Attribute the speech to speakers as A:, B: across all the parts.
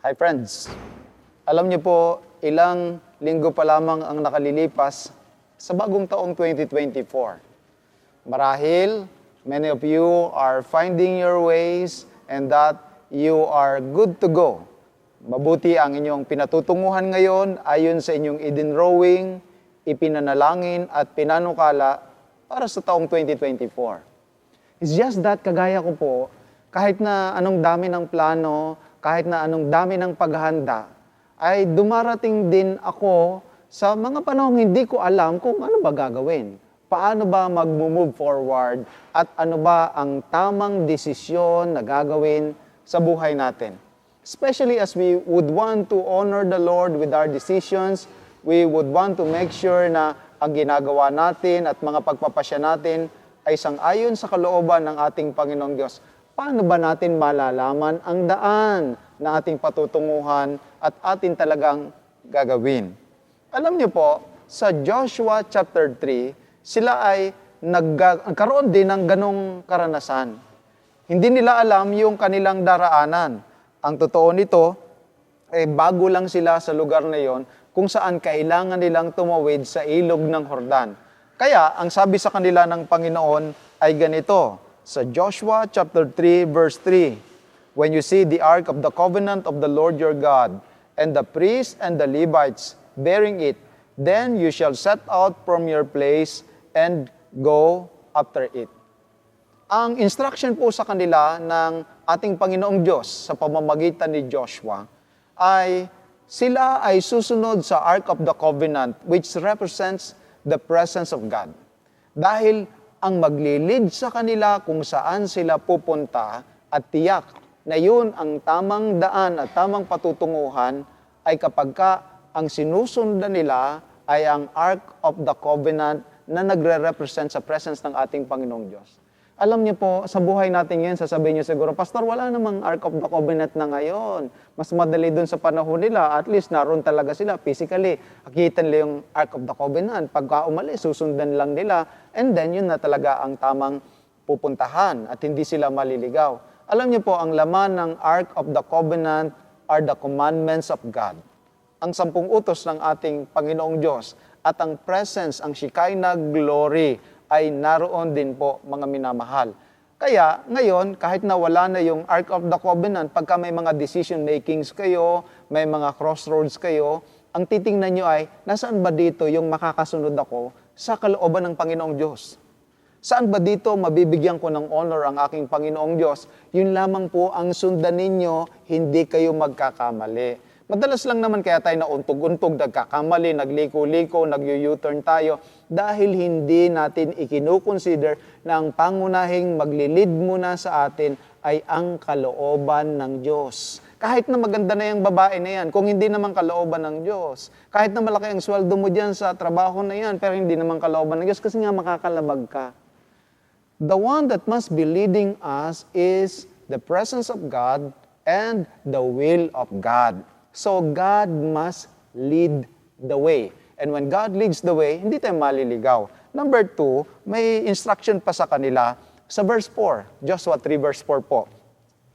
A: Hi friends! Alam niyo po, ilang linggo pa lamang ang nakalilipas sa bagong taong 2024. Marahil, many of you are finding your ways and that you are good to go. Mabuti ang inyong pinatutunguhan ngayon ayon sa inyong idinrowing, ipinanalangin at pinanukala para sa taong 2024. It's just that, kagaya ko po, kahit na anong dami ng plano, kahit na anong dami ng paghahanda, ay dumarating din ako sa mga panahong hindi ko alam kung ano ba gagawin. Paano ba mag-move forward at ano ba ang tamang desisyon na gagawin sa buhay natin. Especially as we would want to honor the Lord with our decisions, we would want to make sure na ang ginagawa natin at mga pagpapasya natin ay sang-ayon sa kalooban ng ating Panginoong Diyos. Paano ba natin malalaman ang daan na ating patutunguhan at atin talagang gagawin? Alam niyo po, sa Joshua chapter 3, sila ay nagkaroon din ng ganong karanasan. Hindi nila alam yung kanilang daraanan. Ang totoo nito, bago lang sila sa lugar na yon kung saan kailangan nilang tumawid sa ilog ng Jordan. Kaya, ang sabi sa kanila ng Panginoon ay ganito, sa Joshua chapter 3, verse 3, "When you see the ark of the covenant of the Lord your God, and the priests and the Levites bearing it, then you shall set out from your place and go after it." Ang instruction po sa kanila ng ating Panginoong Diyos sa pamamagitan ni Joshua ay sila ay susunod sa Ark of the Covenant, which represents the presence of God. Dahil ang maglilid sa kanila kung saan sila pupunta at tiyak na yun ang tamang daan at tamang patutunguhan ay kapag ang sinusundan nila ay ang Ark of the Covenant na nagre-represent sa presence ng ating Panginoong Diyos. Alam niyo po, sa buhay natin ngayon, sasabihin niyo siguro, Pastor, wala namang Ark of the Covenant na ngayon. Mas madali dun sa panahon nila, at least naroon talaga sila physically. Nakita nila yung Ark of the Covenant. Pagka umalis, susundan lang nila. And then, yun na talaga ang tamang pupuntahan at hindi sila maliligaw. Alam niyo po, ang laman ng Ark of the Covenant are the commandments of God. Ang 10 utos ng ating Panginoong Diyos at ang presence, ang Shekinah glory ay naroon din po, mga minamahal. Kaya, ngayon, kahit na wala na yung Ark of the Covenant, pagka may mga decision makings kayo, may mga crossroads kayo, ang titingnan nyo ay, nasaan ba dito yung makakasunod ako sa kalooban ng Panginoong Diyos? Saan ba dito mabibigyan ko ng honor ang aking Panginoong Diyos? Yun lamang po ang sundan ninyo, hindi kayo magkakamali. Madalas lang naman kaya tayo nauntog-untog, nagkakamali, nagliko-liko, nag-U-turn tayo dahil hindi natin ikinukonsider na ang pangunahing maglilid muna sa atin ay ang kalooban ng Diyos. Kahit na maganda na yung babae na yan, kung hindi naman kalooban ng Diyos. Kahit na malaki ang sweldo mo dyan sa trabaho na yan, pero hindi naman kalooban ng Diyos kasi nga makakalabag ka. The one that must be leading us is the presence of God and the will of God. So God must lead the way. And when God leads the way, hindi tayo maliligaw. Number 2, may instruction pa sa kanila sa verse 4. Joshua 3 verse 4 po.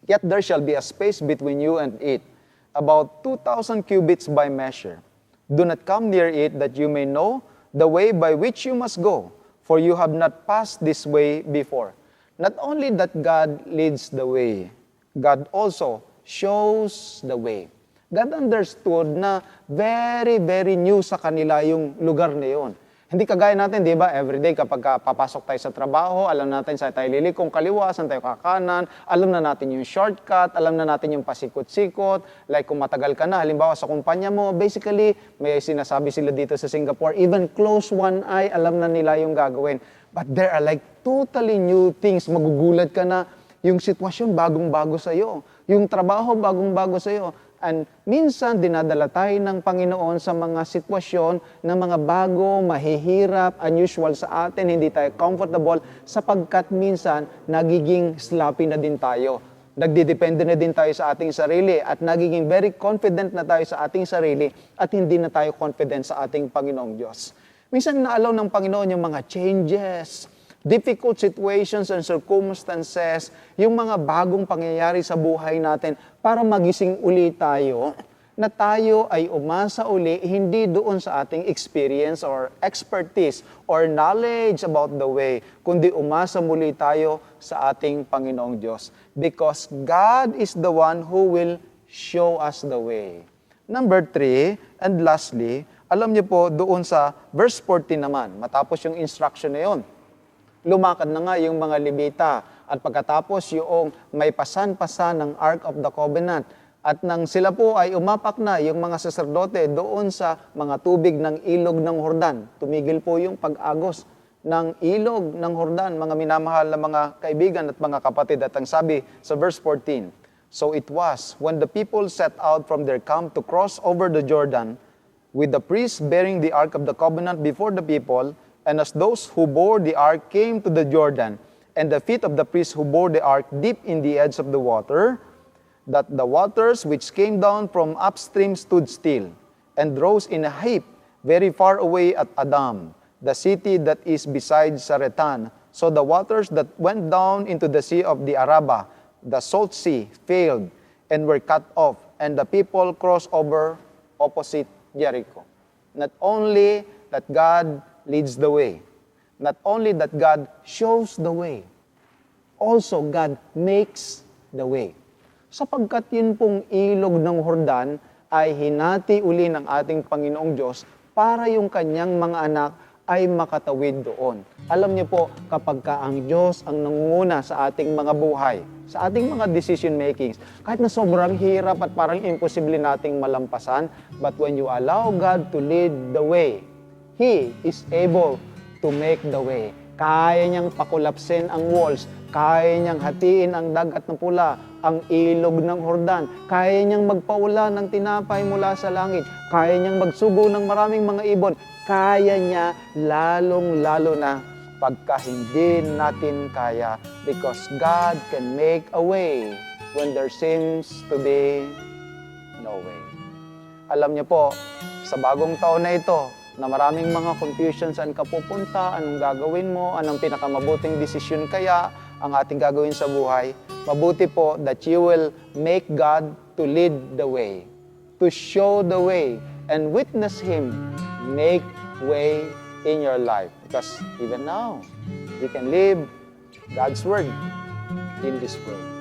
A: "Yet there shall be a space between you and it, about 2,000 cubits by measure. Do not come near it, that you may know the way by which you must go, for you have not passed this way before." Not only that God leads the way, God also shows the way. God understood na very, very new sa kanila yung lugar na yun. Hindi kagaya natin, di ba? Everyday kapag papasok tayo sa trabaho, alam natin saan tayo lilikong kaliwa, saan tayo kakanan, alam na natin yung shortcut, alam na natin yung pasikot-sikot. Like kung matagal ka na, halimbawa sa kumpanya mo, basically, may sinasabi sila dito sa Singapore, even close one eye, alam na nila yung gagawin. But there are like totally new things. Magugulat ka na yung sitwasyon bagong-bago sa'yo. Yung trabaho bagong-bago sa'yo. And minsan, dinadala tayo ng Panginoon sa mga sitwasyon na mga bago, mahihirap, unusual sa atin, hindi tayo comfortable, sapagkat minsan, nagiging sloppy na din tayo. Nagdidepende na din tayo sa ating sarili at nagiging very confident na tayo sa ating sarili at hindi na tayo confident sa ating Panginoong Diyos. Minsan, naalaw ng Panginoon yung mga changes, difficult situations and circumstances, yung mga bagong pangyayari sa buhay natin para magising uli tayo, na tayo ay umasa uli hindi doon sa ating experience or expertise or knowledge about the way, kundi umasa muli tayo sa ating Panginoong Diyos. Because God is the one who will show us the way. Number 3, and lastly, alam niyo po doon sa verse 14 naman, matapos yung instruction na yun, lumakad na nga yung mga Levita at pagkatapos yung may pasan-pasan ng Ark of the Covenant at nang sila po ay umapak na yung mga saserdote doon sa mga tubig ng ilog ng Jordan, tumigil po yung pag-agos ng ilog ng Jordan, mga minamahal na mga kaibigan at mga kapatid. At ang sabi sa verse 14, "So it was, when the people set out from their camp to cross over the Jordan, with the priests bearing the Ark of the Covenant before the people, and as those who bore the ark came to the Jordan, and the feet of the priests who bore the ark dipped in the edge of the water, that the waters which came down from upstream stood still, and rose in a heap very far away at Adam, the city that is beside Saretan. So the waters that went down into the sea of the Araba, the salt sea, failed, and were cut off, and the people crossed over opposite Jericho." Not only that God leads the way. Not only that God shows the way, also God makes the way. Sapagkat yun pong ilog ng Jordan ay hinati uli ng ating Panginoong Diyos para yung kanyang mga anak ay makatawid doon. Alam niyo po, kapag ka ang Diyos ang nangunguna sa ating mga buhay, sa ating mga decision makings, kahit na sobrang hirap at parang imposible nating malampasan, but when you allow God to lead the way, He is able to make the way. Kaya niyang pakulapsin ang walls, kaya niyang hatiin ang dagat na pula, ang ilog ng Jordan, kaya niyang magpaulan ng tinapay mula sa langit, kaya niyang magsugo ng maraming mga ibon, kaya niya lalong-lalo na pagka hindi natin kaya, because God can make a way when there seems to be no way. Alam niyo po, sa bagong taon na ito, na maraming mga confusion, saan ka pupunta, anong gagawin mo, anong pinakamabuting desisyon kaya ang ating gagawin sa buhay, mabuti po that you will make God to lead the way, to show the way, and witness Him make way in your life. Because even now, you can live God's Word in this world.